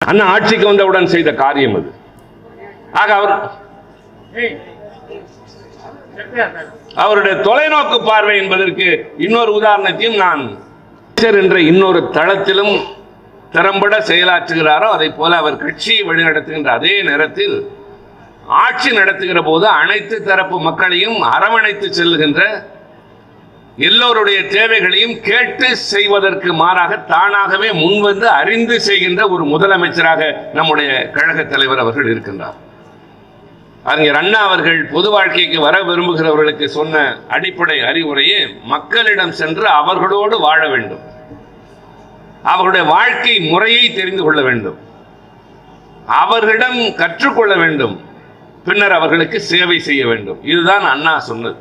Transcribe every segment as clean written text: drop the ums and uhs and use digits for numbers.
அண்ணா ஆட்சிக்கு வந்தவுடன் செய்த காரியம் அது. ஆக அவருடைய தொலைநோக்கு பார்வை என்பதற்கு இன்னொரு உதாரணத்தையும் நான் என்ற இன்னொரு தளத்திலும் திறம்பட செயலாற்றுகிறாரோ அதை போல அவர் கட்சியை வழிநடத்துகின்ற அதே நேரத்தில் ஆட்சி நடத்துகிற போது அனைத்து தரப்பு மக்களையும் அரவணைத்து செல்லுகின்ற, எல்லோருடைய தேவைகளையும் கேட்டு செய்வதற்கு மாறாக தானாகவே முன்வந்து அறிந்து செய்கின்ற ஒரு முதலமைச்சராக நம்முடைய கழக தலைவர் அவர்கள் இருக்கின்றார். அறிஞர் அண்ணா அவர்கள் பொது வாழ்க்கைக்கு வர விரும்புகிறவர்களுக்கு சொன்ன அடிப்படை அறிவுரையே மக்களிடம் சென்று அவர்களோடு வாழ வேண்டும், அவர்களுடைய வாழ்க்கை முறையை தெரிந்து கொள்ள வேண்டும், அவர்களிடம் கற்றுக்கொள்ள வேண்டும், பின்னர் அவர்களுக்கு சேவை செய்ய வேண்டும். இதுதான் அண்ணா சொன்னது.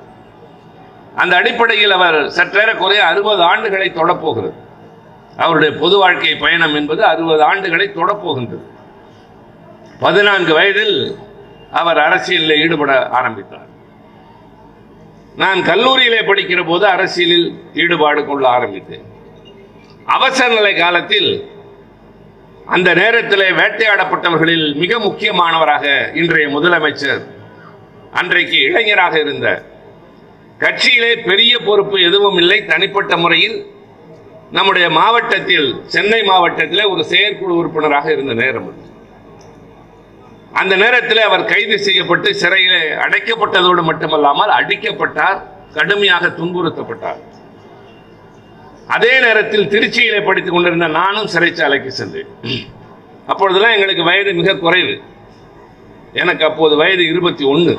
அந்த அடிப்படையில் அவர் சற்றேறக்குறைய 60 ஆண்டுகளை தொடப்போகிறது. அவருடைய பொது வாழ்க்கை பயணம் என்பது 60 ஆண்டுகளை தொடப்போகின்றது. 14 வயதில் அவர் அரசியலில் ஈடுபட ஆரம்பித்தார். நான் கல்லூரியிலே படிக்கிற போது அரசியலில் ஈடுபாடு கொள்ள ஆரம்பித்தேன். அவசர நிலை காலத்தில் அந்த நேரத்தில் வேட்டையாடப்பட்டவர்களில் மிக முக்கியமானவராக இன்றைய முதலமைச்சர், அன்றைக்கு இளைஞராக இருந்த, கட்சியிலே பெரிய பொறுப்பு எதுவும் இல்லை, தனிப்பட்ட முறையில் நம்முடைய மாவட்டத்தில், சென்னை மாவட்டத்திலே ஒரு செயற்குழு உறுப்பினராக இருந்த நேரம். அந்த நேரத்தில் அவர் கைது செய்யப்பட்டு சிறையில் அடைக்கப்பட்டதோடு மட்டுமல்லாமல் அடிக்கப்பட்டார், கடுமையாக துன்புறுத்தப்பட்டார். அதே நேரத்தில் திருச்சியிலே படித்துக் கொண்டிருந்த நானும் சிறைச்சாலைக்கு சென்றேன். அப்பொழுதெல்லாம் எங்களுக்கு வயது மிக குறைவு. எனக்கு அப்போது வயது 21.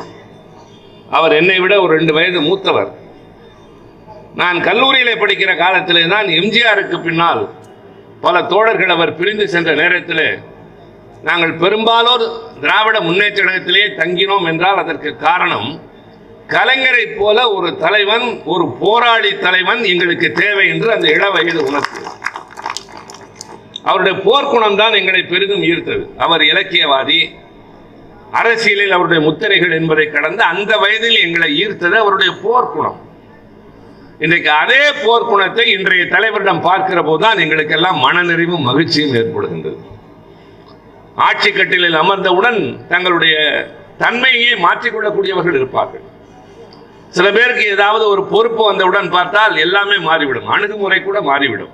அவர் என்னை விட ஒரு 2 வயது மூத்தவர். நான் கல்லூரியிலே படிக்கிற காலத்திலே தான் எம்ஜிஆருக்கு பின்னால் பல தோழர்கள் அவர் பிரிந்து சென்ற நேரத்தில் நாங்கள் பெரும்பாலோர் திராவிட முன்னேற்ற கழகத்திலே தங்கினோம் என்றால் அதற்கு காரணம், கலைஞரை போல ஒரு தலைவன், ஒரு போராளி தலைவன் எங்களுக்கு தேவை என்று அந்த இள வயது உணர்வு. அவருடைய போர்க்குணம் தான் எங்களை பெரிதும் ஈர்த்தது. அவர் இலக்கியவாதி, அரசியலில் அவருடைய முத்திரைகள் என்பதை கடந்து அந்த வயதில் எங்களை ஈர்த்தது அவருடைய போர்க்குணம். இன்றைக்கு அதே போர்க்குணத்தை இன்றைய தலைவரிடம் பார்க்கிற போதுதான் எங்களுக்கு எல்லாம் மனநிறைவும் மகிழ்ச்சியும் ஏற்படுகின்றது. ஆட்சி கட்டிலில் அமர்ந்தவுடன் தங்களுடைய தன்மையை மாற்றிக்கொள்ளக்கூடியவர்கள் இருப்பார்கள். சில பேருக்கு ஏதாவது ஒரு பொறுப்பு வந்தவுடன் பார்த்தால் எல்லாமே மாறிவிடும், அணுகுமுறை கூட மாறிவிடும்.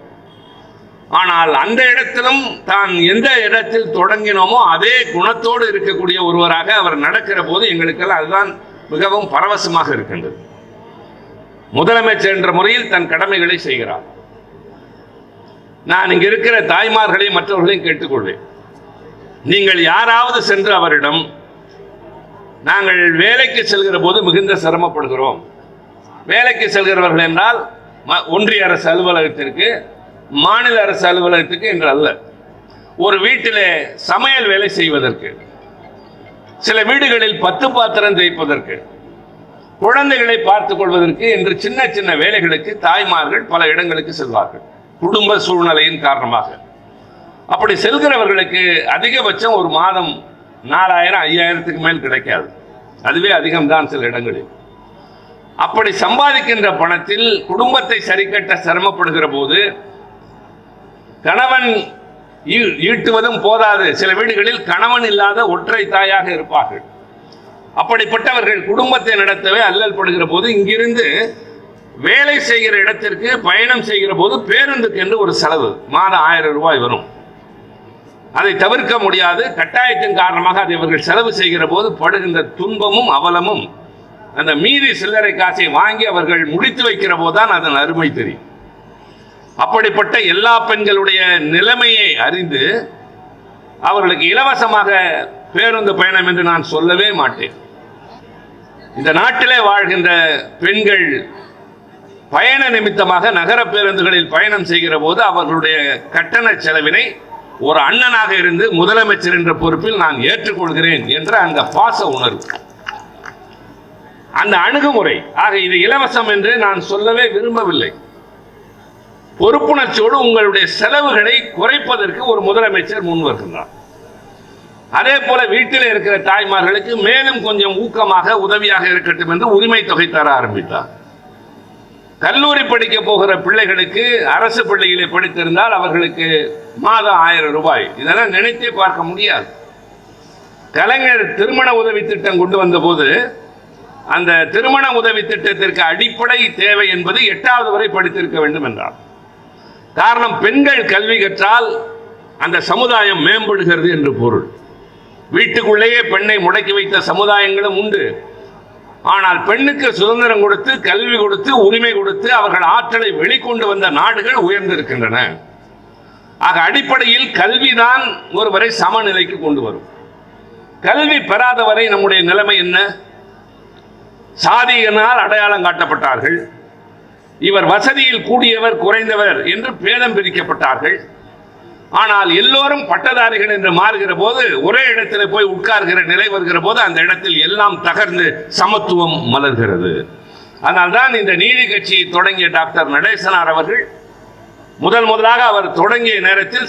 ஆனால் அந்த இடத்திலும் தான் எந்த இடத்தில் தொடங்கினோமோ அதே குணத்தோடு இருக்கக்கூடிய ஒருவராக அவர் நடக்கிற போது எங்களுக்கெல்லாம் அதுதான் மிகவும் பரவசமாக இருக்கின்றது. முதலமைச்சர் என்ற முறையில் தன் கடமைகளை செய்கிறார். நான் இங்கு இருக்கிற தாய்மார்களையும் மற்றவர்களையும் கேட்டுக்கொள்வேன், நீங்கள் யாராவது சென்று அவரிடம், நாங்கள் வேலைக்கு செல்கிற போது மிகுந்த சிரமப்படுகிறோம், வேலைக்கு செல்கிறவர்கள் என்றால் ஒன்றிய அரசு அலுவலகத்திற்கு, மாநில அரசு அலுவலகத்துக்கு என்று அல்ல, ஒரு வீட்டிலே சமையல் வேலை செய்வதற்கு, சில வீடுகளில் 10 பாத்திரம் தேய்ப்பதற்கு, குழந்தைகளை பார்த்துக் கொள்வதற்கு என்று சின்ன சின்ன வேலைகளுக்கு தாய்மார்கள் பல இடங்களுக்கு செல்வார்கள், குடும்ப சூழ்நிலையின் காரணமாக. அப்படி செல்கிறவர்களுக்கு அதிகபட்சம் ஒரு மாதம் 4000 5000க்கு மேல் கிடைக்காது, அதுவே அதிகம்தான் சில இடங்களில். அப்படி சம்பாதிக்கின்ற பணத்தில் குடும்பத்தை சரிக்கட்ட சிரமப்படுகிற போது கணவன் ஈட்டுவதும் போதாது, சில வீடுகளில் கணவன் இல்லாத ஒற்றை தாயாக இருப்பார்கள். அப்படிப்பட்டவர்கள் குடும்பத்தை நடத்தவே அல்லல் படுகிற போது இங்கிருந்து வேலை செய்கிற இடத்திற்கு பயணம் செய்கிற போது பேருந்துக்கு என்று ஒரு செலவு மாதம் 1000 ரூபாய் வரும். அதை தவிர்க்க முடியாது, கட்டாயத்தின் காரணமாக அதை இவர்கள் செலவு செய்கிற போது படுகின்ற துன்பமும் அவலமும், அந்த மீதி சில்லறை காசை வாங்கி அவர்கள் முடித்து வைக்கிற போதுதான் அதன் அருமை தெரியும். அப்படிப்பட்ட எல்லா பெண்களுடைய நிலைமையை அறிந்து அவர்களுக்கு இலவசமாக பேருந்து பயணம் என்று நான் சொல்லவே மாட்டேன். இந்த நாட்டிலே வாழ்கின்ற பெண்கள் பயண நிமித்தமாக நகர பேருந்துகளில் பயணம் செய்கிற போது அவர்களுடைய கட்டண செலவினை ஒரு அண்ணனாக இருந்து முதலமைச்சர் என்ற பொறுப்பில் நான் ஏற்றுக்கொள்கிறேன் என்ற அந்த பாச உணர்வு, அந்த அணுகுமுறை. ஆக இது இலவசம் என்று நான் சொல்லவே விரும்பவில்லை. பொறுப்புணர்ச்சியோடு உங்களுடைய செலவுகளை குறைப்பதற்கு ஒரு முதலமைச்சர் முன் வருகின்றார். அதே போல வீட்டில் இருக்கிற தாய்மார்களுக்கு மேலும் கொஞ்சம் ஊக்கமாக உதவியாக இருக்கட்டும் என்று உரிமை தொகை தர ஆரம்பித்தார். கல்லூரி படிக்க போகிற பிள்ளைகளுக்கு அரசு பள்ளியிலே படித்திருந்தால் அவர்களுக்கு மாதம் 1000 ரூபாய். இதெல்லாம் நினைத்தே பார்க்க முடியாது. கலைஞர் திருமண உதவி திட்டம் கொண்டு வந்த போது அந்த திருமண உதவி திட்டத்திற்கு அடிப்படை தேவை என்பது 8வது வரை படித்திருக்க வேண்டும் என்றார். காரணம், பெண்கள் கல்வி கற்றால் அந்த சமுதாயம் மேம்படுகிறது என்று பொருள். வீட்டுக்குள்ளேயே பெண்ணை முடக்கி வைத்த சமுதாயங்களும் உண்டு. ஆனால் பெண்ணுக்கு சுதந்திரம் கொடுத்து, கல்வி கொடுத்து, உரிமை கொடுத்து அவர்கள் ஆற்றலை வெளிக்கொண்டு வந்த நாடுகள் உயர்ந்திருக்கின்றன. ஆக அடிப்படையில் கல்விதான் ஒருவரை சமநிலைக்கு கொண்டு வரும். கல்வி பெறாதவரை நம்முடைய நிலைமை என்ன? சாதியினால் அடையாளம் காட்டப்பட்டார்கள். இவர் வசதியில் கூடியவர், குறைந்தவர் என்று பேதம் பிரிக்கப்பட்டார்கள். ஆனால் எல்லோரும் பட்டதாரிகள் என்று மாறுகிற போது, ஒரே இடத்தில் போய் உட்கார்கிற நிலை வருகிற போது அந்த இடத்தில் எல்லாம் தகர்ந்து சமத்துவம் மலர்கிறது. அதனால்தான் இந்த நீதி கட்சியை தொடங்கிய டாக்டர் நடேசனார் அவர்கள் முதலாக அவர் தொடங்கிய நேரத்தில்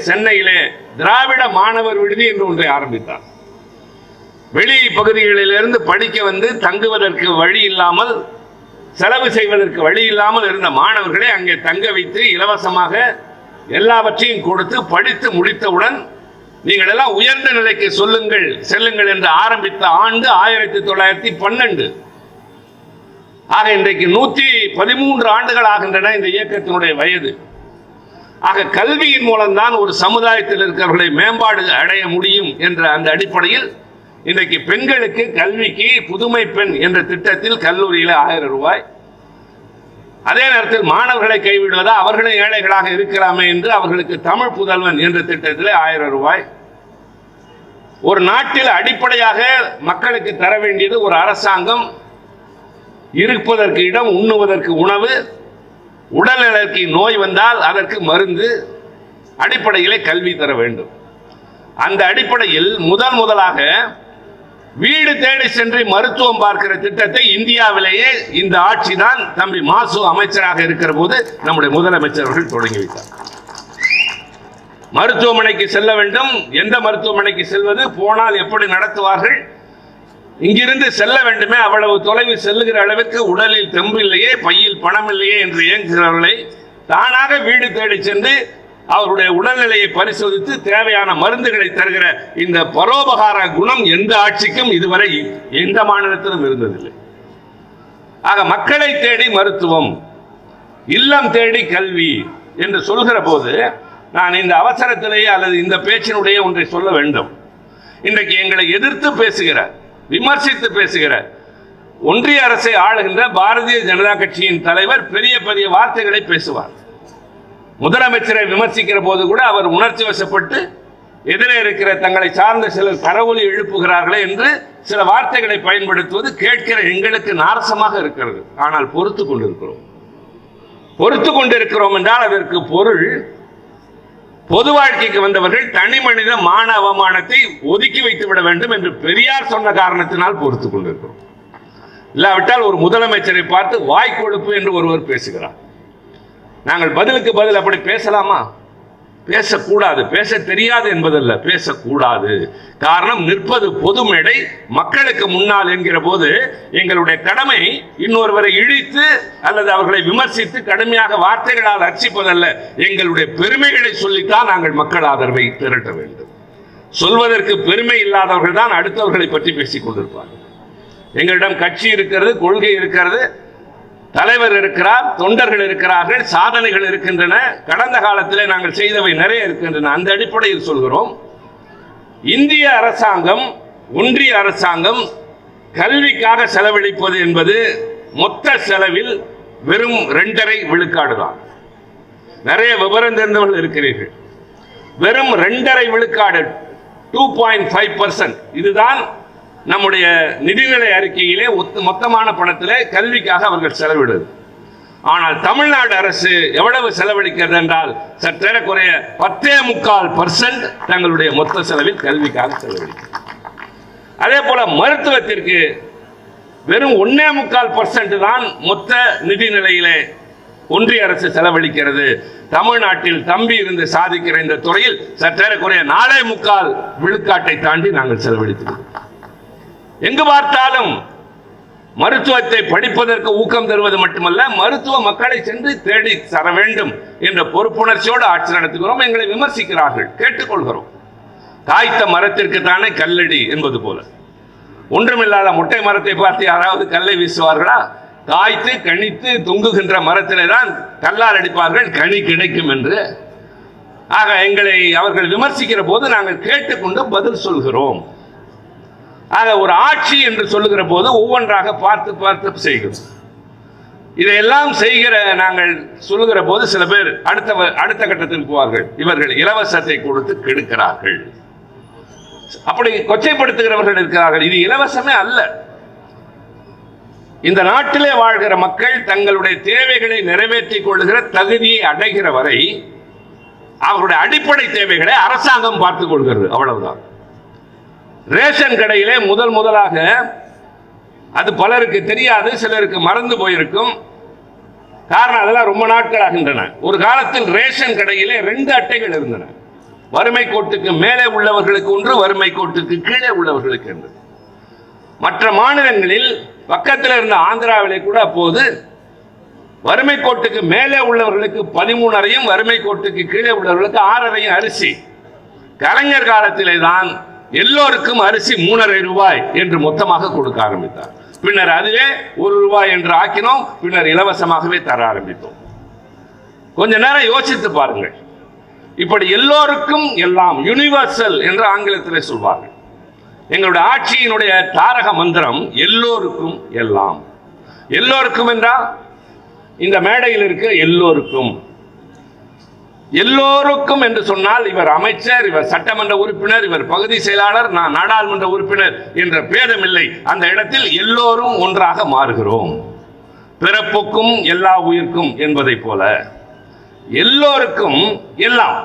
சென்னையிலே திராவிட மாணவர் விடுதி என்று ஒன்றை ஆரம்பித்தார். வெளி பகுதிகளிலிருந்து படிக்க வந்து தங்குவதற்கு வழி இல்லாமல், செலவு செய்வதற்கு வழி இல்லாமல் இருந்த மாணவர்களை அங்கே தங்க வைத்து இலவசமாக எல்லாவற்றையும் கொடுத்து படித்து முடித்தவுடன் நீங்கள் எல்லாம் உயர்ந்த நிலைக்கு செல்லுங்கள் என்று ஆரம்பித்த ஆண்டு 1912. ஆக இன்றைக்கு 113 ஆண்டுகள் ஆகின்றன இந்த இயக்கத்தினுடைய வயது. ஆக கல்வியின் மூலம்தான் ஒரு சமுதாயத்தில் இருக்கிறவர்களை மேம்பாடு அடைய முடியும் என்ற அந்த அடிப்படையில் இன்றைக்கு பெண்களுக்கு கல்விக்கு புதுமை பெண் என்ற திட்டத்தில் கல்லூரியில் 1000 ரூபாய். அதே நேரத்தில் மாணவர்களை கைவிடுவதா, அவர்களே ஏழைகளாக இருக்கலாமே என்று அவர்களுக்கு தமிழ் புதல்வன் என்ற திட்டத்தில் 1000 ரூபாய். ஒரு நாட்டில் அடிப்படையாக மக்களுக்கு தர வேண்டியது ஒரு அரசாங்கம், இருப்பதற்கு இடம், உண்ணுவதற்கு உணவு, உடல்நலக்கு நோய் வந்தால் அதற்கு மருந்து, அடிப்படையிலே கல்வி தர வேண்டும். அந்த அடிப்படையில் முதலாக வீடு தேடி சென்று மருத்துவம் பார்க்கிற திட்டத்தை இந்தியாவிலேயே இந்த ஆட்சி தான் தம்பி மாசு அமைச்சராக இருக்கிற போது நம்முடைய முதலமைச்சர்கள் தொடங்கி வைத்தார். மருத்துவமனைக்கு செல்ல வேண்டும். எந்த மருத்துவமனைக்கு செல்வது, போனால் எப்படி நடத்துவார்கள், இங்கிருந்து செல்ல வேண்டுமே, அவ்வளவு தொலைவு செல்லுகிற அளவுக்கு உடலில் தெம்பு இல்லையே, பையில் பணம் இல்லையே என்று இயங்குகிறவர்களை தானாக வீடு தேடி சென்று அவருடைய உடல்நிலையை பரிசோதித்து தேவையான மருந்துகளை தருகிற இந்த பரோபகார குணம் எந்த ஆட்சிக்கும் இதுவரை எந்த மாநிலத்திலும் இருந்ததில்லை. ஆக மக்களை தேடி மருத்துவம், இல்லம் தேடி கல்வி என்று சொல்கிற போது நான் இந்த அவசரத்திலேயே அல்லது இந்த பேச்சினுடைய ஒன்றை சொல்ல வேண்டும். இன்றைக்கு எங்களை எதிர்த்து பேசுகிற, விமர்சித்து பேசுகிற ஒன்றிய அரசை ஆளுகின்ற பாரதிய ஜனதா கட்சியின் தலைவர் பெரிய பெரிய வார்த்தைகளை பேசுவார். முதலமைச்சரை விமர்சிக்கிற போது கூட அவர் உணர்ச்சி வசப்பட்டு எதிரே இருக்கிற தங்களை சார்ந்த சிலர் கரவொலி எழுப்புகிறார்களே என்று சில வார்த்தைகளை பயன்படுத்துவது கேட்கிற எங்களுக்கு நாரசமாக இருக்கிறது. ஆனால் பொறுத்து கொண்டிருக்கிறோம் என்றால் அதற்கு பொருள், பொது வாழ்க்கைக்கு வந்தவர்கள் தனி மனித மான அவமானத்தை ஒதுக்கி வைத்து விட வேண்டும் என்று பெரியார் சொன்ன காரணத்தினால் பொறுத்து கொண்டிருக்கிறோம். இல்லாவிட்டால் ஒரு முதலமைச்சரை பார்த்து வாய் கொழுப்பு என்று ஒருவர் பேசுகிறார். நாங்கள் பதிலுக்கு பதில் அப்படி பேசலாமா? பேசக்கூடாது. பேச தெரியாது என்பதல்ல, பேசக்கூடாது. காரணம், நிற்பது பொது மேடை, மக்களுக்கு முன்னால் என்கிற போது எங்களுடைய கடமை இன்னொருவரை இழித்து அல்லது அவர்களை விமர்சித்து கடுமையாக வார்த்தைகளால் அர்ச்சிப்பதல்ல, எங்களுடைய பெருமைகளை சொல்லித்தான் நாங்கள் மக்கள் ஆதரவை திரட்ட வேண்டும். சொல்வதற்கு பெருமை இல்லாதவர்கள் தான் அடுத்தவர்களை பற்றி பேசிக் கொண்டிருப்பார்கள். எங்களிடம் கட்சி இருக்கிறது, கொள்கை இருக்கிறது, தலைவர் இருக்கிறார், தொண்டர்கள் இருக்கிறார்கள், சாதனைகள் இருக்கின்றன, கடந்த காலத்திலே நாங்கள் செய்தவை நிறைய இருக்கின்றன. அந்த அடிப்படையில் சொல்கிறோம், இந்திய அரசாங்கம், ஒன்றிய அரசாங்கம் கல்விக்காக செலவழிப்பது என்பது மொத்த செலவில் வெறும் 2.5 விழுக்காடு தான். நிறைய விவரம் தெரிந்தவர்கள் இருக்கிறீர்கள். வெறும் 2.5 விழுக்காடு, 2.5%. இதுதான் நம்முடைய நிதிநிலை அறிக்கையிலே மொத்தமான பணத்திலே கல்விக்காக அவர்கள் செலவிடுது. ஆனால் தமிழ்நாடு அரசு எவ்வளவு செலவழிக்கிறது என்றால் சற்றேறக்குறைய 10.25% தங்களுடைய மொத்த செலவில் கல்விக்காக செலவழிக்கிறது. அதே போல மருத்துவத்திற்கு வெறும் 1.25% தான் மொத்த நிதிநிலையிலே ஒன்றிய அரசு செலவழிக்கிறது. தமிழ்நாட்டில் தம்பி இருந்து சாதிக்கிற இந்த துறையில் சற்றேறக்குறைய 4.25 விழுக்காட்டை தாண்டி நாங்கள் செலவழிக்கிறோம். எங்கு பார்த்தாலும் மருத்துவத்தை படிப்பதற்கு ஊக்கம் தருவது மட்டுமல்ல, மருத்துவ மக்களை சென்று தேடி தர வேண்டும் என்ற பொறுப்புணர்ச்சியோடு ஆட்சி நடத்துகிறோம். எங்களை விமர்சிக்கிறார்கள், கேட்டுக்கொள்கிறோம். காய்த்த மரத்திற்கு தானே கல்லடி என்பது போல. ஒன்றுமில்லாத முட்டை மரத்தை பார்த்து யாராவது கல்லை வீசுவார்களா? காய்த்து கணித்து தொங்குகின்ற மரத்திலே தான் கல்லால் அடிப்பார்கள், கனி கிடைக்கும் என்று. ஆக எங்களை அவர்கள் விமர்சிக்கிற போது நாங்கள் கேட்டுக்கொண்டு பதில் சொல்கிறோம். ஆக ஒரு ஆட்சி என்று சொல்லுகிற போது ஒவ்வொன்றாக பார்த்து பார்த்து செய்கிறோம். இதையெல்லாம் செய்கிற நாங்கள் சொல்லுகிற போது சில பேர் அடுத்த கட்டத்தில் போவார்கள், இவர்கள் இலவசத்தை கொடுத்து கெடுக்கிறார்கள், அப்படி கொச்சைப்படுத்துகிறவர்கள் இருக்கிறார்கள். இது இலவசமே அல்ல. இந்த நாட்டிலே வாழ்கிற மக்கள் தங்களுடைய தேவைகளை நிறைவேற்றிக் கொள்ளுகிற தகுதியை அடைகிற வரை அவர்களுடைய அடிப்படை தேவைகளை அரசாங்கம் பார்த்துக் கொள்கிறது, அவ்வளவுதான். ரேஷன் கடையிலே முதலாக, அது பலருக்கு தெரியாது, சிலருக்கு மறந்து போயிருக்கும். காரணம் அதெல்லாம் ரொம்ப நாட்கள் ஆகின்றன. ஒரு காலத்தில் ரேஷன் கடையிலே 2 அட்டைகள் இருந்தன. வறுமை கோட்டுக்கு மேலே உள்ளவர்களுக்கு ஒன்று, வறுமை கோட்டுக்கு கீழே உள்ளவர்களுக்கு என்று. மற்ற மாநிலங்களில் பக்கத்தில் இருந்த ஆந்திராவிலே கூட அப்போது வறுமை கோட்டுக்கு மேலே உள்ளவர்களுக்கு 13.5, வறுமை கோட்டுக்கு கீழே உள்ளவர்களுக்கு 6.5 அரிசி. கலைஞர் காலத்திலே தான் எல்லோருக்கும் அரிசி 3.5 ரூபாய் என்று மொத்தமாக கொடுக்க ஆரம்பித்தார். பின்னர் அதுவே 1 ரூபாய் என்று ஆக்கினோம். பின்னர் இலவசமாகவே தர ஆரம்பித்தோம். கொஞ்ச நேரம் யோசித்து பாருங்கள். இப்படி எல்லோருக்கும் எல்லாம், யூனிவர்சல் என்று ஆங்கிலத்தில் சொல்வார்கள். எங்களுடைய ஆட்சியினுடைய தாரக மந்திரம் எல்லோருக்கும் எல்லாம். எல்லோருக்கும் என்றால் இந்த மேடையில் இருக்க எல்லோருக்கும். எல்லோருக்கும் என்று சொன்னால் இவர் அமைச்சர், இவர் சட்டமன்ற உறுப்பினர், இவர் பகுதி செயலாளர், நான் நாடாளுமன்ற உறுப்பினர் என்ற பேதமில்லை. அந்த இடத்தில் எல்லோரும் ஒன்றாக மாறுகிறோம். பிறப்புக்கும் எல்லா உயிர்க்கும் என்பதை போல எல்லோருக்கும் எல்லாம்.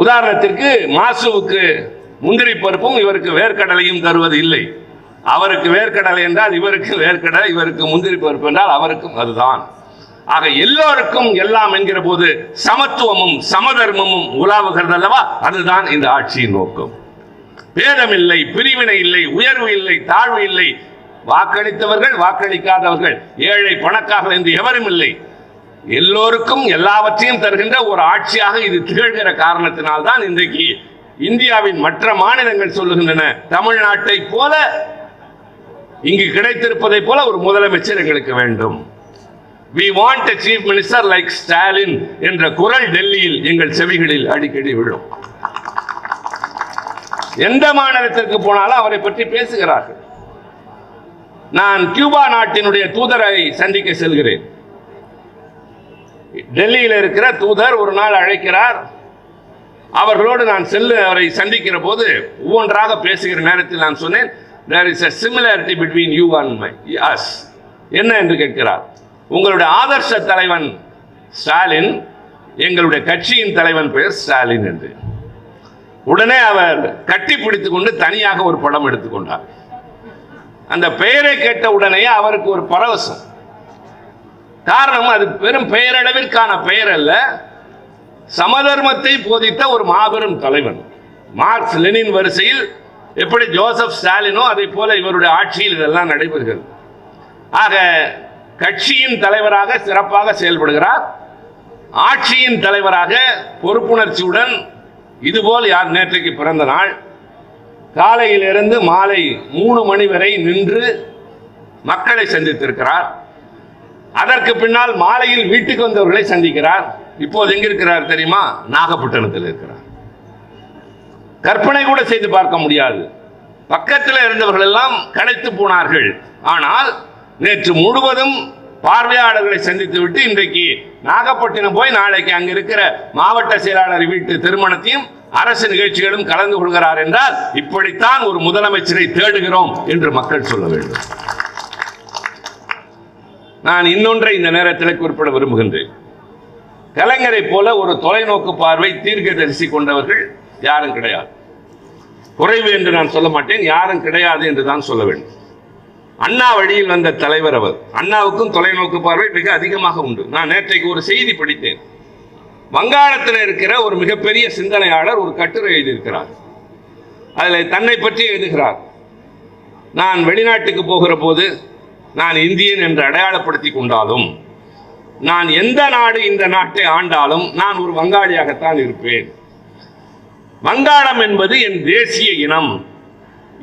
உதாரணத்திற்கு மாசுவுக்கு முந்திரி பருப்பும் இவருக்கு வேர்க்கடலையும் தருவது இல்லை. அவருக்கு வேர்க்கடலை என்றால் இவருக்கு வேர்க்கடலை, இவருக்கு முந்திரி பருப்பு என்றால் அவருக்கும் அதுதான். ஆக எல்லோருக்கும் எல்லாம் என்கிற போது சமத்துவமும் சமதர்மமும் உலாவுகிறது அல்லவா? அதுதான் இந்த ஆட்சியின் நோக்கம். பேதமில்லை, பிரிவினை இல்லை, உயர்வு இல்லை, தாழ்வு இல்லை. வாக்களித்தவர்கள், வாக்களிக்காதவர்கள், ஏழை பணக்காரர்கள் என்று எவரும் இல்லை. எல்லோருக்கும் எல்லாவற்றையும் தருகின்ற ஒரு ஆட்சியாக இது திகழ்கிற காரணத்தினால்தான் இன்றைக்கு இந்தியாவின் மற்ற மாநிலங்கள் சொல்லுகின்றன, தமிழ்நாட்டை போல இங்கு கிடைத்திருப்பதை போல ஒரு முதலமைச்சர் எங்களுக்கு வேண்டும். We want a chief minister like Stalin என்ற குரல் டெல்லியில் எங்கள் செவிகளில் அடிக்கடி விழும். எந்த மாநிலத்திற்கு போனாலும் அவரை பற்றி பேசுகிறார்கள். நான் கியூபா நாட்டினுடைய தூதரை சந்திக்க செல்கிறேன். டெல்லியில் இருக்கிற தூதர் ஒரு நாள் அழைக்கிறார். அவர்களோடு நான் அவரை சந்திக்கிற போது ஒவ்வொன்றாக பேசுகிற நேரத்தில் நான் சொன்னேன், there is a similarity between you and us. என்ன என்று கேட்கிறார். உங்களுடைய ஆதர்ச தலைவன் ஸ்டாலின், எங்களுடைய கட்சியின் தலைவன் பெயர் ஸ்டாலின் என்று. உடனே அவர் கட்டி பிடித்துக் கொண்டு தனியாக ஒரு படம் எடுத்துக்கொண்டார். அந்த பெயரை கேட்ட உடனே அவருக்கு ஒரு பரவசம். காரணம், அது பெரும் பெயரளவிற்கான பெயர் அல்ல, சமதர்மத்தை போதித்த ஒரு மாபெரும் தலைவன். மார்க்ஸ் லெனின் வரிசையில் எப்படி ஜோசப் ஸ்டாலினோ அதை போல இவருடைய ஆட்சியில் இதெல்லாம் நடைபெறுகிறது. ஆக கட்சியின் தலைவராக சிறப்பாக செயல்படுகிறார். ஆட்சியின் தலைவராக பொறுப்புணர்ச்சியுடன், இதுபோல் யார் நேற்றைக்கு பிறந்த நாள் காலையிலிருந்து மாலை 3 மணி வரை நின்று மக்களை சந்தித்திருக்கிறார். அதற்கு பின்னால் மாலையில் வீட்டுக்கு வந்தவர்களை சந்திக்கிறார். இப்போது எங்க இருக்கிறார் தெரியுமா? நாகப்பட்டினத்தில் இருக்கிறார். கற்பனை கூட செய்து பார்க்க முடியாது. பக்கத்தில் இருந்தவர்கள் எல்லாம் களைத்து போனார்கள். ஆனால் நேற்று முழுவதும் பார்வையாளர்களை சந்தித்து விட்டு இன்றைக்கு நாகப்பட்டினம் போய் நாளைக்கு அங்க இருக்கிற மாவட்ட செயலாளர் வீட்டு திருமணத்தையும் அரசு நிகழ்ச்சிகளும் கலந்து கொள்கிறார் என்றால் இப்படித்தான் ஒரு முதலமைச்சரை தேடுகிறோம் என்று மக்கள் சொல்ல வேண்டும். நான் இன்னொன்றை இந்த நேரத்தில் குறிப்பிட விரும்புகின்றேன். கலைஞரை போல ஒரு தொலைநோக்கு பார்வை, தீர்க்கதரிசி கொண்டவர்கள் யாரும் கிடையாது. குறைவு என்று நான் சொல்ல மாட்டேன், யாரும் கிடையாது என்று தான் சொல்ல வேண்டும். அண்ணா வழியில் வந்த தலைவர் அவர். அண்ணாவுக்கும் தொலைநோக்கு பார்வை மிக அதிகமாக உண்டு. நான் நேற்றைக்கு ஒரு செய்தி படித்தேன். வங்காளத்தில் இருக்கிற ஒரு மிகப்பெரிய சிந்தனையாளர் ஒரு கட்டுரை எழுதியிருக்கிறார். அதில் தன்னை பற்றி எழுதுகிறார். நான் வெளிநாட்டுக்கு போகிற போது நான் இந்தியன் என்று அடையாளப்படுத்தி கொண்டாலும், நான் எந்த நாடு இந்த நாட்டை ஆண்டாலும் நான் ஒரு வங்காளியாகத்தான் இருப்பேன். வங்காளம் என்பது என் தேசிய இனம்.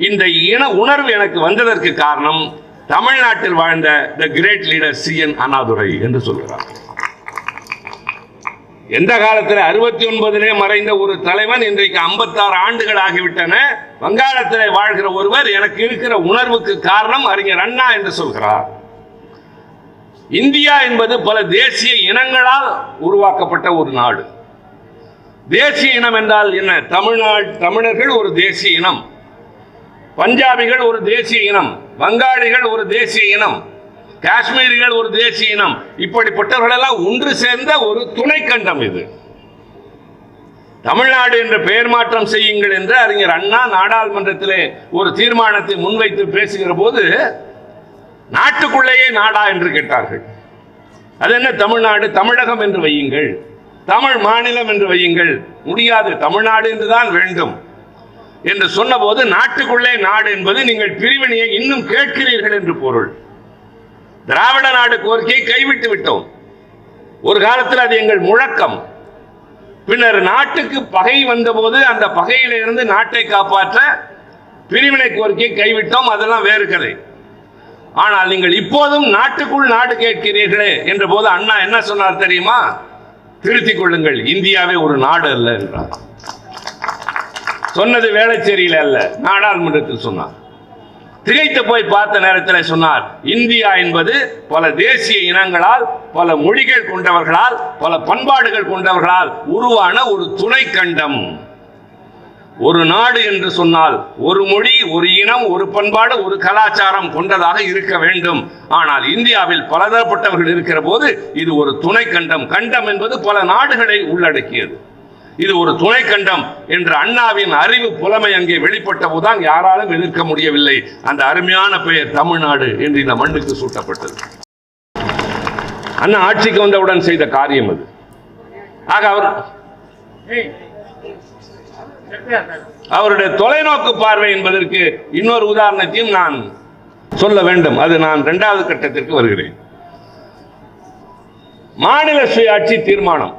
இந்த இன உணர்வு எனக்கு வந்ததற்கு காரணம் தமிழ்நாட்டில் வாழ்ந்த தி கிரேட் லீடர் CN அண்ணாதுரை என்று சொல்கிறார். எந்த காலத்தில் 69 மறைந்த ஒரு தலைவன் இன்றைக்கு 56 ஆண்டுகள் ஆகிவிட்டன. வங்காளத்தில் வாழ்கிற ஒருவர் எனக்கு இருக்கிற உணர்வுக்கு காரணம் அறிஞர் அண்ணா என்று சொல்கிறார். இந்தியா என்பது பல தேசிய இனங்களால் உருவாக்கப்பட்ட ஒரு நாடு. தேசிய இனம் என்றால் என்ன? தமிழர்கள் ஒரு தேசிய இனம், பஞ்சாபிகள் ஒரு தேசிய இனம், வங்காளிகள் ஒரு தேசிய இனம், காஷ்மீரிகள் ஒரு தேசிய இனம். இப்படிப்பட்டவர்களெல்லாம் ஒன்று சேர்ந்த ஒரு துணை கண்டம் இது. தமிழ்நாடு என்ற பெயர் மாற்றம் செய்யுங்கள் என்று அறிஞர் அண்ணா நாடாளுமன்றத்திலே ஒரு தீர்மானத்தை முன்வைத்து பேசுகிற போது நாட்டுக்குள்ளேயே நாடா என்று கேட்டார்கள். அது என்ன தமிழ்நாடு? தமிழகம் என்று வையுங்கள், தமிழ் மாநிலம் என்று வையுங்கள். முடியாது, தமிழ்நாடு என்றுதான் வேண்டும் என்று சொன்னபோது நாட்டுக்குள்ளே நாடு என்பது நீங்கள் பிரிவினையை இன்னும் கேட்கிறீர்கள் என்று பொருள். திராவிட நாடு கோரிக்கையை கைவிட்டு விட்டோம். ஒரு காலத்தில் அது எங்கள் முழக்கம். பின்னர் நாட்டுக்கு பகை வந்தபோது அந்த பகையிலிருந்து நாட்டை காப்பாற்ற பிரிவினை கோரிக்கையை கைவிட்டோம். அதெல்லாம் வேறு கதை. ஆனால் நீங்கள் இப்போதும் நாட்டுக்குள் நாடு கேட்கிறீர்களே என்ற போது அண்ணா என்ன சொன்னார் தெரியுமா? திருத்திக் கொள்ளுங்கள், இந்தியாவே ஒரு நாடு அல்ல என்றார். சொன்னது வேளச்சேரியில் அல்ல, நாடாளுமன்றத்தில் சொன்னார். திகைத்து போய் பார்த்த நேரத்தில் சொன்னார், இந்தியா என்பது பல தேசிய இனங்களால், பல மொழிகள் கொண்டவர்களால், பல பண்பாடுகள் கொண்டவர்களால் உருவான ஒரு துணை கண்டம். ஒரு நாடு என்று சொன்னால் ஒரு மொழி, ஒரு இனம், ஒரு பண்பாடு, ஒரு கலாச்சாரம் கொண்டதாக இருக்க வேண்டும். ஆனால் இந்தியாவில் பலதரப்பட்டவர்கள் இருக்கிற போது இது ஒரு துணை கண்டம். கண்டம் என்பது பல நாடுகளை உள்ளடக்கியது. இது ஒரு துணை கண்டம் என்ற அண்ணாவின் அறிவு புலமை அங்கே வெளிப்பட்ட போதுதான் யாராலும் எதிர்க்க முடியவில்லை. அந்த அருமையான பெயர் தமிழ்நாடு என்று இந்த மண்ணுக்கு சூட்டப்பட்டது. அண்ணா ஆட்சிக்கு வந்தவுடன் செய்த காரியம் அது. ஆக அவருடைய தொலைநோக்கு பார்வை என்பதற்கு இன்னொரு உதாரணத்தையும் நான் சொல்ல வேண்டும். அது நான் 2வது கட்டத்திற்கு வருகிறேன். மாநில சுயாட்சி தீர்மானம்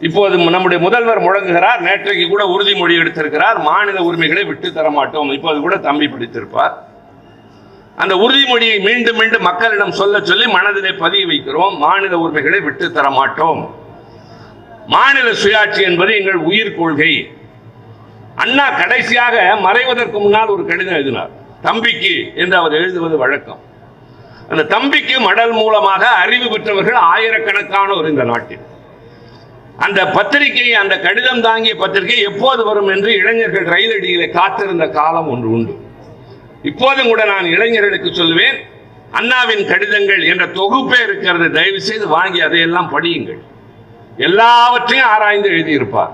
இப்போது நம்முடைய முதல்வர் முழங்குகிறார். நேற்றைக்கு கூட உறுதிமொழி எடுத்திருக்கிறார், மாநில உரிமைகளை விட்டு தர மாட்டோம். இப்போது கூட தம்பி பிடித்திருப்பார். அந்த உறுதிமொழியை மீண்டும் மீண்டும் மக்களிடம் சொல்ல சொல்லி மனதிலே பதிய வைக்கிறோம். மாநில உரிமைகளை விட்டு தர மாட்டோம். மாநில சுயாட்சி என்பது எங்கள் உயிர் கொள்கை. அண்ணா கடைசியாக மறைவதற்கு முன்னால் ஒரு கடிதம் எழுதினார், தம்பிக்கு என்று அவர் எழுதுவது வழக்கம். அந்த தம்பிக்கு மடல் மூலமாக அறிவு பெற்றவர்கள் ஆயிரக்கணக்கானோர் இந்த நாட்டில். அந்த பத்திரிகை, அந்த கடிதம் தாங்கிய பத்திரிகை எப்போது வரும் என்று இளைஞர்கள் ரயிலடியிலே காத்திருந்த காலம் ஒன்று உண்டு. இப்போதும் கூட நான் இளைஞர்களுக்கு சொல்வேன், அண்ணாவின் கடிதங்கள் என்ற தொகுப்பே இருக்கிறது, தயவு செய்து வாங்கி அதையெல்லாம் படியுங்கள். எல்லாவற்றையும் ஆராய்ந்து எழுதியிருப்பார்.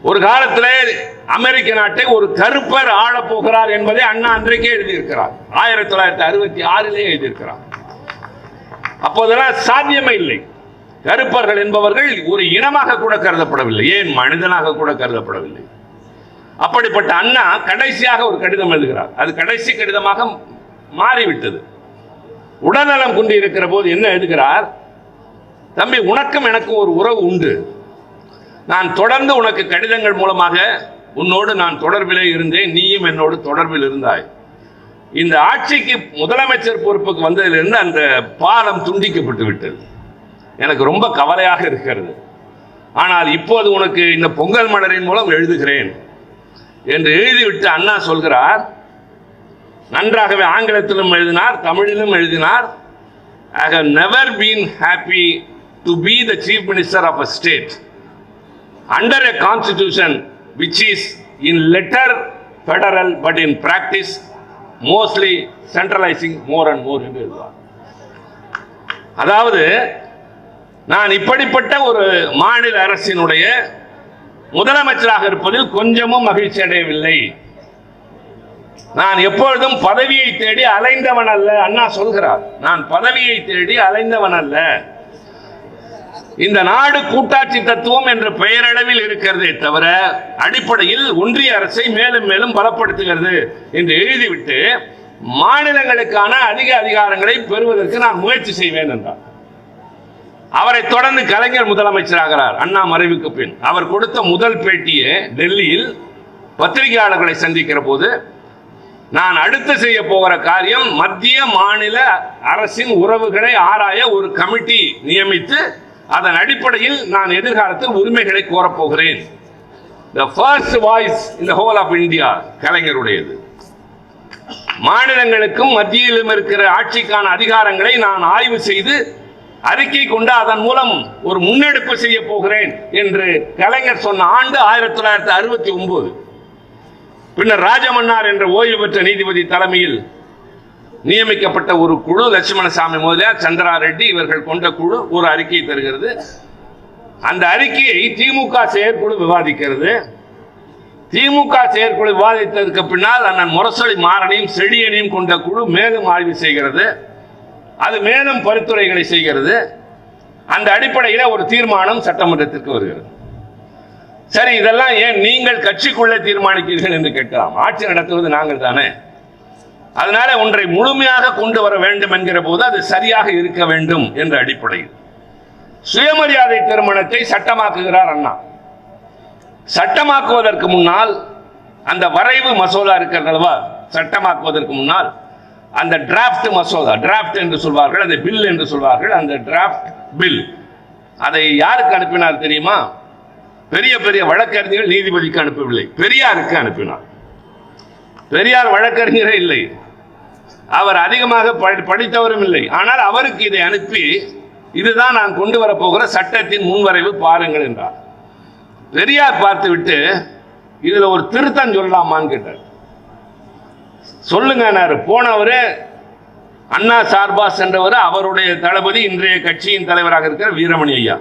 ஒரு காலத்தில் அமெரிக்க நாட்டை ஒரு கருப்பர் ஆளப் போகிறார் என்பதை அண்ணா அன்றைக்கே எழுதியிருக்கிறார். 1966 எழுதியிருக்கிறார். அப்போதெல்லாம் சாத்தியமே இல்லை. கருப்பர்கள் என்பவர்கள் ஒரு இனமாக கூட கருதப்படவில்லை, ஏன் மனிதனாக கூட கருதப்படவில்லை. அப்படிப்பட்ட அண்ணா கடைசியாக ஒரு கடிதம் எழுதுகிறார். அது கடைசி கடிதமாக மாறிவிட்டது. உடல்நலம் குன்றி இருக்கிற போது என்ன எழுதுகிறார்? தம்பி, உனக்கும் எனக்கும் ஒரு உறவு உண்டு. நான் தொடர்ந்து உனக்கு கடிதங்கள் மூலமாக உன்னோடு நான் தொடர்பிலே இருந்தேன், நீயும் என்னோடு தொடர்பில் இருந்தாய். இந்த ஆட்சிக்கு முதலமைச்சர் பொறுப்புக்கு வந்ததிலிருந்து அந்த பாலம் துண்டிக்கப்பட்டு விட்டது. எனக்கு ரொம்ப கவலையாக இருக்கிறது. ஆனால் இப்போது உனக்கு இந்த பொங்கல் மலரின் மூலம் எழுதுகிறேன் என்று எழுதிவிட்டு அண்ணா சொல்கிறார். நன்றாகவே ஆங்கிலத்திலும் எழுதினார், தமிழிலும் எழுதினார். I have never been happy to be the chief minister of a state under a constitution which is in letter federal but in practice mostly centralizing more and more என்று எழுதுவார். அதாவது, நான் இப்படிப்பட்ட ஒரு மாநில அரசினுடைய முதலமைச்சராக இருப்பதில் கொஞ்சமும் மகிழ்ச்சி அடையவில்லை. நான் எப்பொழுதும் பதவியை தேடி அலைந்தவன் அல்ல. அண்ணா சொல்கிறார், நான் பதவியை தேடி அலைந்தவன் அல்ல. இந்த நாடு கூட்டாட்சி தத்துவம் என்ற பெயரளவில் இருக்கிறதே தவிர அடிப்படையில் ஒன்றிய அரசை மேலும் மேலும் பலப்படுத்துகிறது என்று எழுதிவிட்டு மாநிலங்களுக்கான அதிக அதிகாரங்களை பெறுவதற்கு நான் முயற்சி செய்வேன் என்றார். அவரை தொடர்ந்து கலைஞர் முதலமைச்சராகிறார். அண்ணா மறைவுக்கு பின் அவர் கொடுத்த முதல் பேட்டியே டெல்லியில் பத்திரிகையாளர்களை சந்திக்கிற போது, நான் அடுத்து செய்ய போகிற காரியம் மத்திய மாநில அரசின் உறவுகளை ஆராய ஒரு கமிட்டி நியமித்து அதன் அடிப்படையில் நான் எதிர்காலத்தில் உரிமைகளை கோரப்போகிறேன். The first voice in the whole of India கலைஞருடையது. மாநிலங்களுக்கும் மத்தியிலும் இருக்கிற ஆட்சிக்கான அதிகாரங்களை நான் ஆய்வு செய்து அறிக்கை கொண்டு அதன் மூலம் ஒரு முன்னெடுப்பு செய்ய போகிறேன் என்று கலைஞர் சொன்ன ஆண்டு 1969. பின்னர் ராஜமன்னார் என்ற ஓய்வு பெற்ற நீதிபதி தலைமையில் நியமிக்கப்பட்ட ஒரு குழு, லட்சுமணசாமி முதலியார், சந்திரா ரெட்டி இவர்கள் கொண்ட குழு ஒரு அறிக்கையை தருகிறது. அந்த அறிக்கையை திமுக செயற்குழு விவாதிக்கிறது. திமுக செயற்குழு விவாதித்ததற்கு பின்னால் அண்ணன் முரசொலி மாறனையும் செழியனையும் கொண்ட குழு மேலும் ஆய்வு செய்கிறது. அது மேலும் பரிந்துரைகளை செய்கிறது. அந்த அடிப்படையில் ஒரு தீர்மானம் சட்டமன்றத்திற்கு வருகிறது. சரி, இதெல்லாம் ஏன் நீங்கள் கட்சிக்குள்ளே தீர்மானிக்கிறீர்கள் என்று கேட்கலாம். ஆட்சி நடத்துவது நாங்கள் தானே. அதனால ஒன்றை முழுமையாக கொண்டு வர வேண்டும் என்கிற போது அது சரியாக இருக்க வேண்டும் என்ற அடிப்படையில் சுயமரியாதை திருமணத்தை சட்டமாக்குகிறார் அண்ணா. சட்டமாக்குவதற்கு முன்னால் அந்த வரைவு மசோதா இருக்கிறதல்வா, சட்டமாக்குவதற்கு முன்னால் அந்த டிராப்ட் மசோதா, டிராப்ட் என்று சொல்வார்கள், அதை பில் என்று சொல்வார்கள். அந்த டிராப்ட் பில் அதை யாருக்கு அனுப்பினார் தெரியுமா? பெரிய பெரிய வழக்கறிஞர்கள் நீதிபதிக்கு அனுப்பவில்லை, பெரியாருக்கு அனுப்பினார். பெரியார் வழக்கறிஞரே இல்லை, அவர் அதிகமாக படித்தவரும் இல்லை. ஆனால் அவருக்கு இதை அனுப்பி, இதுதான் நான் கொண்டு வரப்போகிற சட்டத்தின் முன்வரைவு பாருங்கள் என்றார். பெரியார் பார்த்துவிட்டு இதுல ஒரு திருத்தம் சொல்லலாமான்னு கேட்டார். சொல்லுங்க. போனவர் அண்ணா சார்பா சென்றவர், அவருடைய தளபதி இன்றைய கட்சியின் தலைவராக இருக்கிற வீரமணி ஐயா.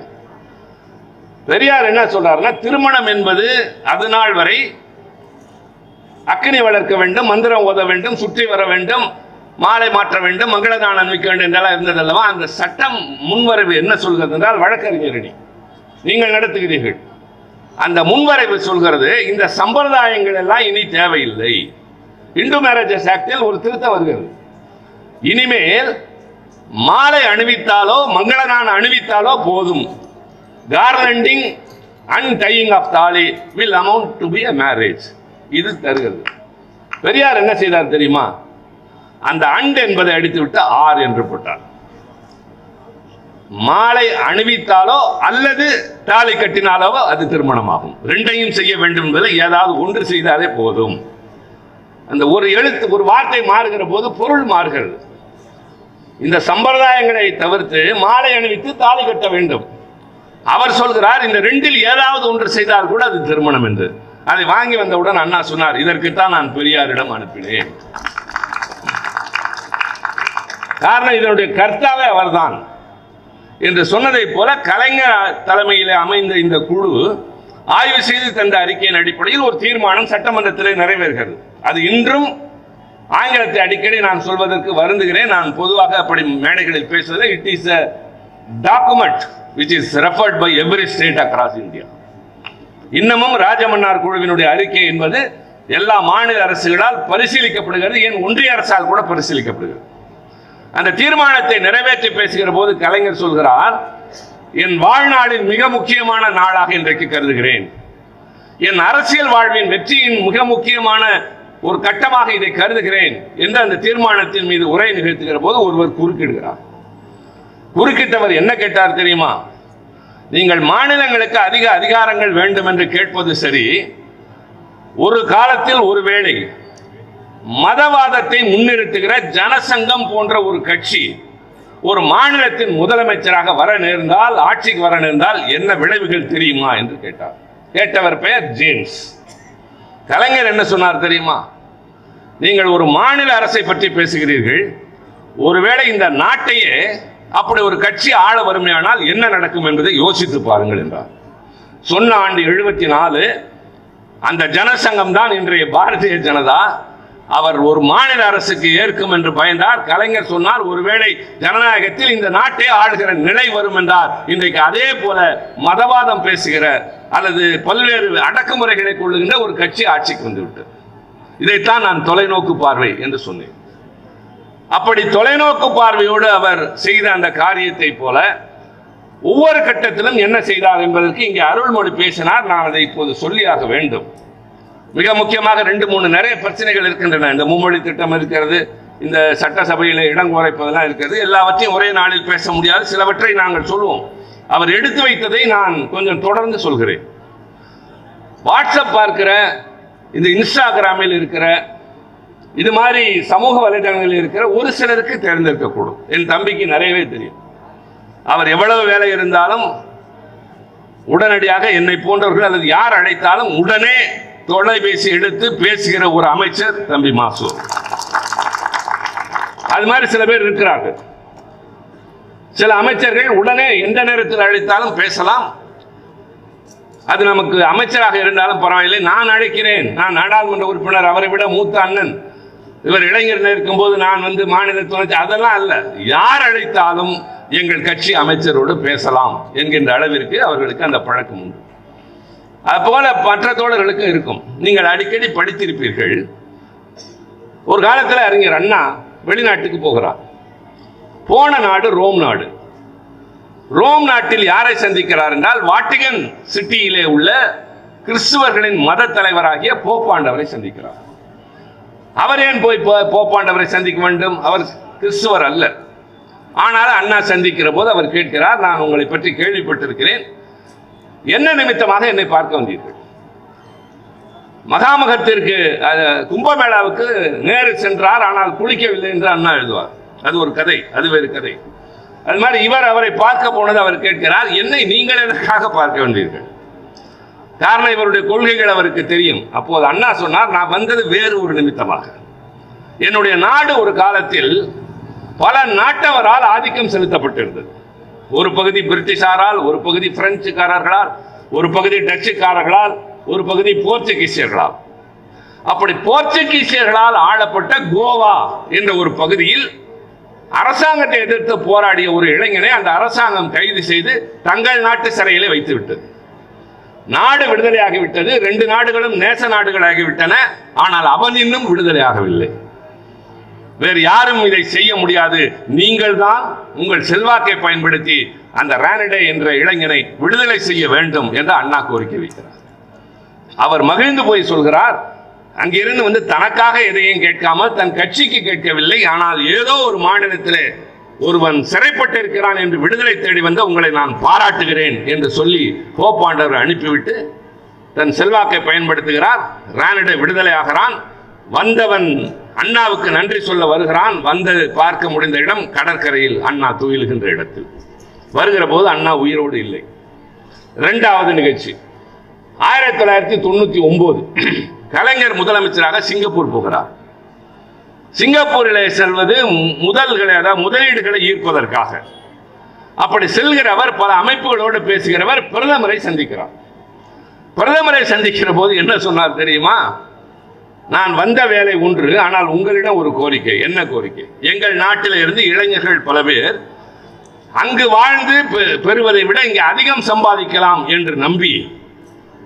பெரியார் என்ன சொல்றாருன்னா, திருமணம் என்பது அது நாள் வரை அக்கினி வளர்க்க வேண்டும், மந்திரம் ஓத வேண்டும், சுற்றி வர வேண்டும், மாலை மாற்ற வேண்டும், மங்களதானம் அணிவிக்க வேண்டும் என்றெல்லாம் இருந்ததல்லவா. அந்த சட்டம் முன்வரைவு என்ன சொல்கிறது என்றால், வழக்கறிஞரணி நீங்கள் நடத்துகிறீர்கள், அந்த முன்வரைவு சொல்கிறது இந்த சம்பிரதாயங்கள் எல்லாம் இனி தேவையில்லை. இந்து மேரேஜஸ் ஆக்டில் ஒரு திருத்தம் வருகிறது. இனிமேல் மாலை அணிவித்தாலோ மங்களதானம் அணிவித்தாலோ போதும், garlanding and tying of தாலி will amount to be a marriage. இது தருகிறது. பெரியார் என்ன செய்தார் தெரியுமா? அந்த அண்ட் என்பதை அடித்துவிட்டு ஆர் என்று போட்டார். மாலை அணிவித்தாலோ அல்லது தாலி கட்டினாலோ அது திருமணமாகும். ரெண்டையும் செய்ய வேண்டும் என்பதை ஏதாவது ஒன்று செய்தாலே போதும். அந்த ஒரு எழுத்து, ஒரு வார்த்தை மாறுகிற போது பொருள் மாறுகிறது. இந்த சம்பிரதாயங்களை தவிர்த்து மாலை அணிவித்து தாலி கட்ட வேண்டும். அவர் சொல்கிறார், இந்த ரெண்டில் ஏதாவது ஒன்று செய்தால் கூட அது திருமணம் என்று. அதை வாங்கி வந்தவுடன் அண்ணா சொன்னார், இதற்குத்தான் நான் பெரியாரிடம் அனுப்பினேன். காரணம் இதனுடைய கர்த்தாவே அவர்தான் என்று சொன்னதை போல கலைஞர் தலைமையில் அமைந்த இந்த குழு ஆய்வு செய்து தந்த அறிக்கையின் அடிப்படையில் ஒரு தீர்மானம் சட்டமன்றத்தில் நிறைவேறுகிறது. அது இன்றும் ஆங்கிலத்தை அடிக்கடி நான் சொல்வதற்கு வருந்துகிறேன். நான் பொதுவாக அப்படி மேடைகளில் பேசுவதை, it is a document which is referred by every state across India. இன்னமும் ராஜமன்னார் குழுவினுடைய அறிக்கை என்பது எல்லா மாநில அரசுகளால் பரிசீலிக்கப்படுகிறது, ஏன் ஒன்றிய அரசால் கூட பரிசீலிக்கப்படுகிறது. அந்த தீர்மானத்தை நிறைவேற்றி பேசுகிற போது கலைஞர் சொல்கிறார், என் வாழ்நாளின் மிக முக்கியமான நாளாக இன்றைக்கு கருதுகிறேன், என் அரசியல் வாழ்வின் வெற்றியின் மிக முக்கியமான ஒரு கட்டமாக இதை கருதுகிறேன் என்று அந்த தீர்மானத்தின் மீது உரை நிகழ்த்துகிற போது ஒருவர் குறுக்கிடுகிறார். குறுக்கிட்டவர் என்ன கேட்டார் தெரியுமா? நீங்கள் மாநிலங்களுக்கு அதிக அதிகாரங்கள் வேண்டும் என்று கேட்பது சரி, ஒரு காலத்தில் ஒருவேளை மதவாதத்தை முன்னிறுத்துகிற ஜனசங்கம் போன்ற ஒரு கட்சி ஒரு மாநிலத்தின் முதலமைச்சராக வர நேர்ந்தால், ஆட்சிக்கு வர நேர்ந்தால் என்ன விளைவுகள் தெரியுமா என்று கேட்டார். கேட்டவர் பெயர் ஜேம்ஸ். கலைஞர் என்ன சொன்னார் தெரியுமா? நீங்கள் ஒரு மாநில அரசை பற்றி பேசுகிறீர்கள், ஒருவேளை இந்த நாட்டையே அப்படி ஒரு கட்சி ஆள வறுமையானால் என்ன நடக்கும் என்பதை யோசித்து பாருங்கள் என்றார். சொன்ன ஆண்டு 74. அந்த ஜனசங்கம் தான் இன்றைய பாரதிய ஜனதா. அவர் ஒரு மாநில அரசுக்கு ஏற்கும் என்று பயந்தார். கலைஞர் சொன்னார், ஒருவேளை ஜனநாயகத்தில் இந்த நாட்டை ஆளுகிற நிலை வரும் என்றார். இன்றைக்கு அதே போல மதவாதம் பேசுகிற அல்லது பல்வேறு அடக்குமுறைகளை கொள்ளுகின்ற ஒரு கட்சி ஆட்சிக்கு வந்துவிட்டது. இதைத்தான் நான் தொலைநோக்கு பார்வை என்று சொன்னேன். அப்படி தொலைநோக்கு பார்வையோடு அவர் செய்த அந்த காரியத்தை போல ஒவ்வொரு கட்டத்திலும் என்ன செய்தார் என்பதற்கு இங்கே அருள்மொழி பேசினார். நான் அதை இப்போது சொல்லியாக வேண்டும். மிக முக்கியமாக 2-3 நிறைய பிரச்சனைகள் இருக்கின்றன. இந்த மும்மொழி திட்டம் இருக்கிறது, இந்த சட்டசபையில் இடம் குறைப்பதெல்லாம் இருக்கிறது. எல்லாவற்றையும் ஒரே நாளில் பேச முடியாது. சிலவற்றை நாங்கள் சொல்லுவோம். அவர் எடுத்து வைத்ததை நான் கொஞ்சம் தொடர்ந்து சொல்கிறேன். வாட்ஸ்அப் பார்க்கிற, இந்த இன்ஸ்டாகிராமில் இருக்கிற, இது மாதிரி சமூக வலைதளங்களில் இருக்கிற ஒரு சிலருக்கு தேர்ந்தெடுக்கக்கூடும். என் தம்பிக்கு நிறையவே தெரியும். அவர் எவ்வளவு வேலை இருந்தாலும் உடனடியாக என்னை போன்றவர்கள் அல்லது யார் அழைத்தாலும் உடனே தொலைபேசி எடுத்து பேசுகிற ஒரு அமைச்சர் தம்பி மாசு. அது மாதிரி சில பேர் இருக்கிறார்கள். சில அமைச்சர்கள் உடனே எந்த நேரத்தில் அழைத்தாலும் பேசலாம். அது நமக்கு அமைச்சராக இருந்தாலும் பரவாயில்லை, நான் அழைக்கிறேன், நான் நாடாளுமன்ற உறுப்பினர், அவரை விட மூத்த அண்ணன், இவர் இளைஞர் இருக்கும் போது நான் மாநில துணை, அதெல்லாம் அல்ல. யார் அழைத்தாலும் எங்கள் கட்சி அமைச்சரோடு பேசலாம் என்கின்ற அளவிற்கு அவர்களுக்கு அந்த பழக்கம் உண்டு. அதுபோல மற்ற தோழர்களுக்கும் இருக்கும். நீங்கள் அடிக்கடி படித்திருப்பீர்கள். ஒரு காலத்தில் அறிஞர் அண்ணா வெளிநாட்டுக்கு போகிறார். போன நாடு ரோம் நாடு. ரோம் நாட்டில் யாரை சந்திக்கிறார் என்றால் வாட்டிகன் சிட்டியிலே உள்ள கிறிஸ்துவர்களின் மத தலைவராகிய போப்பாண்டவரை சந்திக்கிறார். அவர் ஏன் போய் போப்பாண்டவரை சந்திக்க வேண்டும்? அவர் கிறிஸ்துவர் அல்ல. ஆனால் அண்ணா சந்திக்கிற போது அவர் கேட்கிறார், நான் உங்களை பற்றி கேள்விப்பட்டிருக்கிறேன், என்ன நிமித்தமாக என்னை பார்க்க வந்தீர்கள்? மகாமகத்திற்கு கும்பமேளாவுக்கு நேரு சென்றார், ஆனால் குளிக்கவில்லை என்று அண்ணா எழுதுவார். அது ஒரு கதை, அது வேறு கதை. அது மாதிரி இவர் அவரை பார்க்க போனது அவர் கேட்கிறார், என்னை நீங்கள் எதற்காக பார்க்க வந்தீர்கள்? காரணம், இவருடைய கொள்கைகள் அவருக்கு தெரியும். அப்போது அண்ணா சொன்னார், நான் வந்தது வேறு ஒரு நிமித்தமாக. என்னுடைய நாடு ஒரு காலத்தில் பல நாட்டவரால் ஆதிக்கம் செலுத்தப்பட்டிருந்தது. ஒரு பகுதி பிரிட்டிஷாரால், ஒரு பகுதி பிரெஞ்சுக்காரர்களால், ஒரு பகுதி டச்சுக்காரர்களால், ஒரு பகுதி போர்ச்சுகீசியர்களால். அப்படி போர்ச்சுகீசியர்களால் ஆளப்பட்ட கோவா என்ற ஒரு பகுதியில் அரசாங்கத்தை எதிர்த்து போராடிய ஒரு இளைஞனை அந்த அரசாங்கம் கைது செய்து தங்கள் நாட்டு சிறையிலே வைத்து விட்டது. நாடு விடுதலையாகிவிட்டது. 2 நாடுகளும் நேச நாடுகளாகிவிட்டன. ஆனால் அவன் இன்னும் விடுதலையாகவில்லை. வேறு யாரும் இதை செய்ய முடியாது. நீங்கள் தான் உங்கள் செல்வாக்கை பயன்படுத்தி அந்த ரானடே என்ற இளைஞனை விடுதலை செய்ய வேண்டும் என்று அண்ணா கோரிக்கை வைக்கிறார். அவர் மகிழ்ந்து போய் சொல்கிறார், அங்கிருந்து தனக்காக எதையும் கேட்காமல் தன் கட்சிக்கு கேட்கவில்லை, ஆனால் ஏதோ ஒரு மாநிலத்திலே ஒருவன் சிறைப்பட்டிருக்கிறான் என்று விடுதலை தேடி வந்த உங்களை நான் பாராட்டுகிறேன் என்று சொல்லி போப்பாண்டவர் அனுப்பிவிட்டு தன் செல்வாக்கை பயன்படுத்துகிறார். ரானடே விடுதலை ஆகிறான். வந்தவன் அண்ணாவுக்கு நன்றி சொல்ல வருகிறான். வந்து பார்க்க முடிந்த இடம் கடற்கரையில் அண்ணா துயிலுகின்ற இடத்தில். வருகிற போது அண்ணா உயிரோடு இல்லை. 2வது நிகழ்ச்சி 1999 கலைஞர் முதலமைச்சராக சிங்கப்பூர் போகிறார். சிங்கப்பூரிலே செல்வது முதலீடுகளை ஈர்ப்பதற்காக. அப்படி செல்கிறவர் பல அமைப்புகளோடு பேசுகிறவர் பிரதமரை சந்திக்கிறார். பிரதமரை சந்திக்கிற போது என்ன சொன்னார் தெரியுமா? நான் வந்த வேலை ஒன்று, ஆனால் உங்களிடம் ஒரு கோரிக்கை. என்ன கோரிக்கை? எங்கள் நாட்டில் இருந்து இளைஞர்கள் பல பேர் அங்கு வாழ்ந்து பெறுவதை விட இங்கே அதிகம் சம்பாதிக்கலாம் என்று நம்பி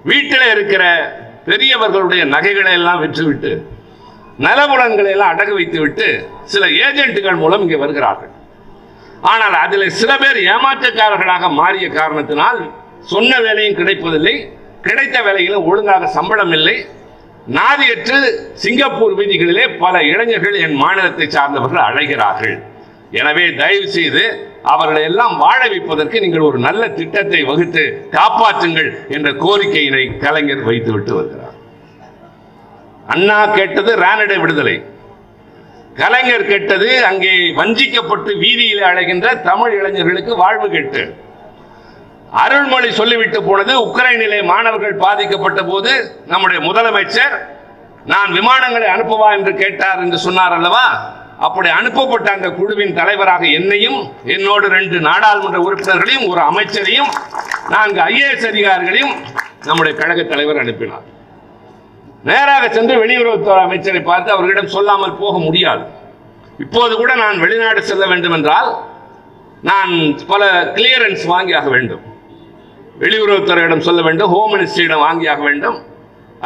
வீட்டில் இருக்கிற பெரியவர்களுடைய நகைகளை எல்லாம் விற்றுவிட்டு நலபுலன்களை எல்லாம் அடகு வைத்து விட்டு சில ஏஜென்ட்டுகள் மூலம் இங்கே வருகிறார்கள். ஆனால் அதில் சில பேர் ஏமாற்றக்காரர்களாக மாறிய காரணத்தினால் சொன்ன வேலையும் கிடைப்பதில்லை, கிடைத்த வேலையிலும் ஒழுங்காக சம்பளம் இல்லை. நாதியற்று சிங்கப்பூர் வீதிகளிலே பல இளைஞர்கள் என் மாநிலத்தை சார்ந்தவர்கள் அழைகிறார்கள். எனவே தயவு செய்து அவர்களை எல்லாம் வாழ வைப்பதற்கு நீங்கள் ஒரு நல்ல திட்டத்தை வகுத்து காப்பாற்றுங்கள் என்ற கோரிக்கையினை கலைஞர் வைத்துவிட்டு வருகிறார். அண்ணா கேட்டது ரானடே விடுதலை. கலைஞர் கேட்டது அங்கே வஞ்சிக்கப்பட்டு வீதியில் அழைகின்ற தமிழ் இளைஞர்களுக்கு வாழ்வு கேட்டு. அருள்மொழி சொல்லிவிட்டு போனது உக்ரைனிலே மாணவர்கள் பாதிக்கப்பட்ட போது நம்முடைய முதலமைச்சர் நான் விமானங்களை அனுப்புவா என்று கேட்டார் என்று சொன்னார் அல்லவா? அப்படி அனுப்பப்பட்ட அந்த குழுவின் தலைவராக என்னையும் என்னோடு 2 நாடாளுமன்ற உறுப்பினர்களையும் ஒரு அமைச்சரையும் 4 IAS அதிகாரிகளையும் நம்முடைய கழக தலைவர் அனுப்பினார். நேராக சென்று வெளியுறவுத்துறை அமைச்சரை பார்த்து அவர்களிடம் சொல்லாமல் போக முடியாது. இப்போது கூட நான் வெளிநாடு செல்ல வேண்டும் என்றால் நான் பல கிளியரன்ஸ் வாங்கியாக வேண்டும். வெளியுறவுத்துறையிடம் சொல்ல வேண்டும், ஹோம் மினிஸ்டரிடம் வாங்கியாக வேண்டும்.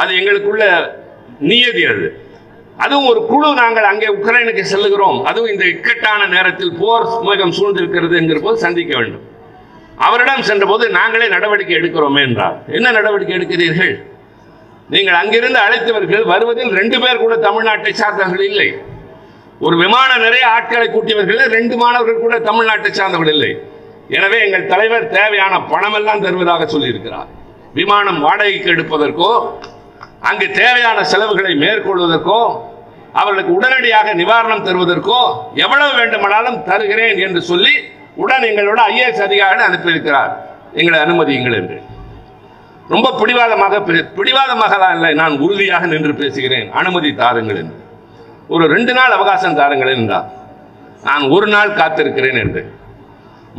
அது எங்களுக்குள்ள நியதி. அதுவும் ஒரு குழு நாங்கள் அங்கே உக்ரைனுக்கு செல்லுகிறோம், அதுவும் இந்த இக்கட்டான நேரத்தில் போர் முகம் சூழ்ந்திருக்கிறது என்கிற போது சந்திக்க வேண்டும். அவரிடம் சென்றபோது நாங்களே நடவடிக்கை எடுக்கிறோமே என்றார். என்ன நடவடிக்கை எடுக்கிறீர்கள்? நீங்கள் அங்கிருந்து அழைத்தவர்கள் வருவதில் 2 பேர் கூட தமிழ்நாட்டை சார்ந்தவர்கள் இல்லை. ஒரு விமானம் நிறைய ஆட்களை கூட்டியவர்கள் 2 மாணவர்கள் கூட தமிழ்நாட்டை சார்ந்தவர்கள் இல்லை. எனவே எங்கள் தலைவர் தேவையான பணமெல்லாம் தருவதாக சொல்லியிருக்கிறார். விமானம் வாடகைக்கு எடுப்பதற்கோ அங்கு தேவையான செலவுகளை மேற்கொள்வதற்கோ அவர்களுக்கு உடனடியாக நிவாரணம் தருவதற்கோ எவ்வளவு வேண்டுமானாலும் தருகிறேன் என்று சொல்லி உடன் எங்களோட IAS அதிகாரிகள் அனுப்பியிருக்கிறார். எங்களை அனுமதியுங்கள் என்று. ரொம்ப பிடிவாதமாக இல்லை, நான் உறுதியாக நின்று பேசுகிறேன், அனுமதி தாருங்கள் என்று. ஒரு 2 நாள் அவகாசம் தாருங்கள் என்றார். நான் 1 நாள் காத்திருக்கிறேன் என்று.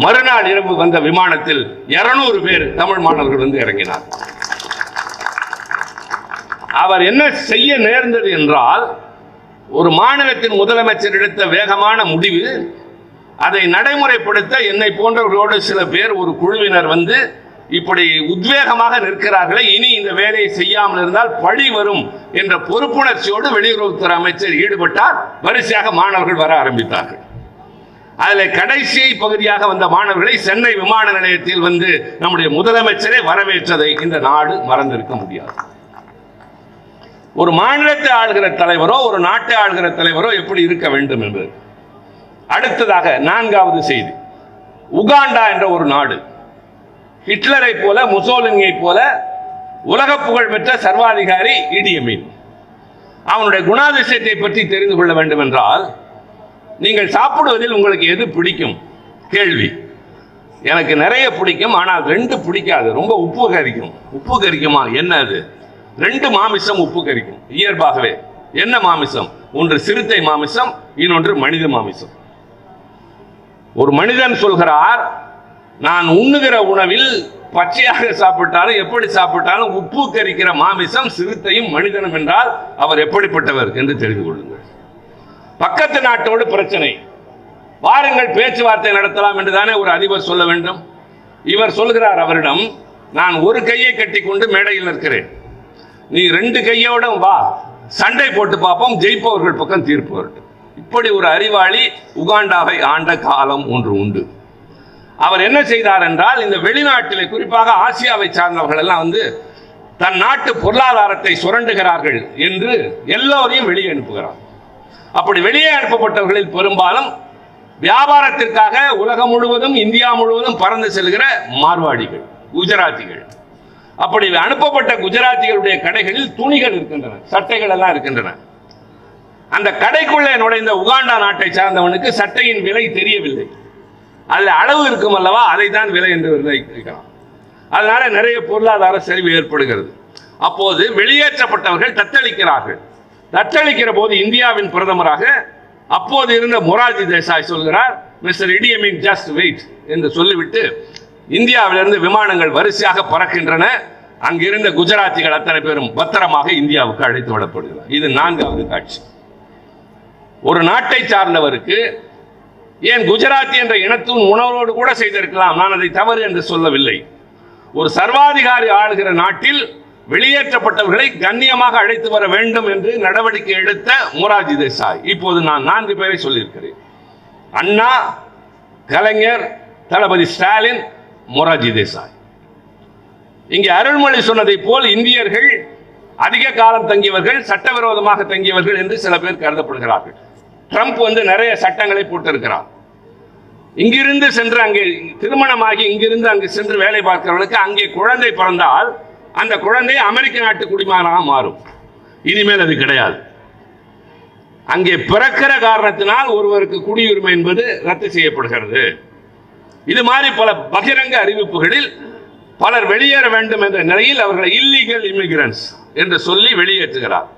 மறுநாள் இரவு வந்த விமானத்தில் 200 பேர் தமிழ் மாணவர்கள் வந்து இறங்கினார். அவர் என்ன செய்ய நேர்ந்தது என்றால், ஒரு மாநிலத்தின் முதலமைச்சர் எடுத்த வேகமான முடிவு, அதை நடைமுறைப்படுத்த என்னை போன்றவர்களோடு சில பேர் ஒரு குழுவினர் வந்து இப்படி உத்வேகமாக நிற்கிறார்களே, இனி இந்த வேலையை செய்யாமல் இருந்தால் பழி வரும் என்ற பொறுப்புணர்ச்சியோடு வெளியுறவுத்துறை அமைச்சர் ஈடுபட்டார். வரிசையாக மாணவர்கள் வர ஆரம்பித்தார்கள். அதில் கடைசி பகுதியாக வந்த மாணவர்களை சென்னை விமான நிலையத்தில் வந்து நம்முடைய முதலமைச்சரை வரவேற்றதை இந்த நாடு மறந்திருக்க முடியாது. ஒரு மாநிலத்தை ஆளுகிற தலைவரோ ஒரு நாட்டை ஆளுகிற தலைவரோ எப்படி இருக்க வேண்டும் என்பது. அடுத்ததாக 4வது செய்தி, உகாண்டா என்ற ஒரு நாடு ஹிட்லரை போல முசோலினியை போல உலக புகழ் பெற்ற சர்வாதிகாரி இடி அமீன். அவனுடைய குணாதிசயத்தை பற்றி தெரிந்து கொள்ள வேண்டும் என்றால், நீங்கள் சாப்பிடுவதில் உங்களுக்கு எது பிடிக்கும்? கேள்வி. எனக்கு நிறைய பிடிக்கும், ஆனால் 2 பிடிக்காது. ரொம்ப உப்பு கரிக்கும். உப்பு கரிக்குமா? என்ன அது? 2 மாமிசம் உப்பு கரிக்கும் இயல்பாகவே. என்ன மாமிசம்? ஒன்று சிறுத்தை மாமிசம், இன்னொன்று மனித மாமிசம். ஒரு மனிதன் சொல்கிறார், நான் உண்ணுகிற உணவில் பச்சையாக சாப்பிட்டாலும் எப்படி சாப்பிட்டாலும் உப்பு கரிக்கிற மாமிசம் சிறுத்தையும் மனிதனும் என்றால் அவர் எப்படிப்பட்டவர் என்று தெரிந்து கொள்ளுங்கள். பக்கத்து நாட்டோடு பிரச்சனை, வாருங்கள் பேச்சுவார்த்தை நடத்தலாம் என்றுதானே ஒரு அதிபர் சொல்ல வேண்டும். இவர் சொல்கிறார் அவரிடம், நான் ஒரு கையை கட்டி கொண்டு மேடையில் நிற்கிறேன், நீ 2 கையோட வா, சண்டை போட்டு பார்ப்போம், ஜெயிப்பவர்கள் பக்கம் தீர்ப்பு வரட்டும். இப்படி ஒரு அறிவாளி உகாண்டாவை ஆண்ட காலம் ஒன்று உண்டு. அவர் என்ன செய்தார் என்றால், இந்த வெளிநாட்டிலே குறிப்பாக ஆசியாவை சார்ந்தவர்கள் எல்லாம் வந்து தன் நாட்டு பொருளாதாரத்தை சுரண்டுகிறார்கள் என்று எல்லோரையும் வெளியே அனுப்புகிறார். அப்படி வெளியே அனுப்பப்பட்டவர்களில் பெரும்பாலும் வியாபாரத்திற்காக உலகம் முழுவதும் இந்தியா முழுவதும் பறந்து செல்கிற மார்வாடிகள், குஜராத்திகள். அப்படி அனுப்பப்பட்ட குஜராத்திகளுடைய கடைகளில் துணிகள் இருக்கின்றன, சட்டைகள் எல்லாம் இருக்கின்றன. அந்த கடைக்குள்ளே நுழைந்த உகாண்டா நாட்டை சார்ந்தவனுக்கு சட்டையின் விலை தெரியவில்லை. அதில் அளவு இருக்கும் அல்லவா, அதை தான் விலை என்று நிர்ணயிக்கலாம். அதனால நிறைய பொருளாதார சரிவு ஏற்படுகிறது. அப்போது வெளியேற்றப்பட்டவர்கள் தத்தளிக்கிறார்கள். தத்தளிக்கிற போது இந்தியாவின் பிரதமராக அப்போது இருந்த மொரார்ஜி தேசாய் சொல்கிறார், மிஸ்டர் இடி அமீன் ஜஸ்ட் வெயிட் என்று சொல்லிவிட்டு இந்தியாவிலிருந்து விமானங்கள் வரிசையாக பறக்கின்றன. அங்கிருந்த குஜராத்திகள் அத்தனை பேரும் பத்திரமாக இந்தியாவுக்கு அழைத்து விடப்படுகிறார். இது 4வது காட்சி. ஒரு நாட்டை சார்ந்தவருக்கு, ஏன் குஜராத்தி என்ற இனத்தின் உணர்வோடு கூட செய்திருக்கலாம், நான் அதை தவறு என்று சொல்லவில்லை. ஒரு சர்வாதிகாரி ஆளுகிற நாட்டில் வெளியேற்றப்பட்டவர்களை கண்ணியமாக அழைத்து வர வேண்டும் என்று நடவடிக்கை எடுத்த மொரார்ஜி தேசாய். இப்போது நான் 4 பேரை சொல்லியிருக்கிறேன்: அண்ணா, கலைஞர், தளபதி ஸ்டாலின், மொரார்ஜி தேசாய். இங்கே அருள்மொழி சொன்னதை போல் இந்தியர்கள் அதிக காலம் தங்கியவர்கள், சட்டவிரோதமாக தங்கியவர்கள் என்று சில பேர் கருதப்படுகிறார்கள். ட்ரம்ப் வந்து நிறைய சட்டங்களை போட்டிருக்கிறார். இங்கிருந்து சென்று அங்கே திருமணமாகி இங்கிருந்து அங்கு சென்று வேலை பார்க்கிறவர்களுக்கு அங்கே குழந்தை பிறந்தால் அந்த குழந்தை அமெரிக்க நாட்டு குடிமகனாக மாறும். இனிமேல் அது கிடையாது. அங்கே பிறக்கிற காரணத்தினால் ஒருவருக்கு குடியுரிமை என்பது ரத்து செய்யப்படுகிறது. இது மாதிரி பல பகிரங்க அறிவிப்புகளில் பலர் வெளியேற வேண்டும் என்ற நிலையில் அவர்களை இல்லீகல் இமிகிரன்ஸ் என்று சொல்லி வெளியேற்றுகிறார்.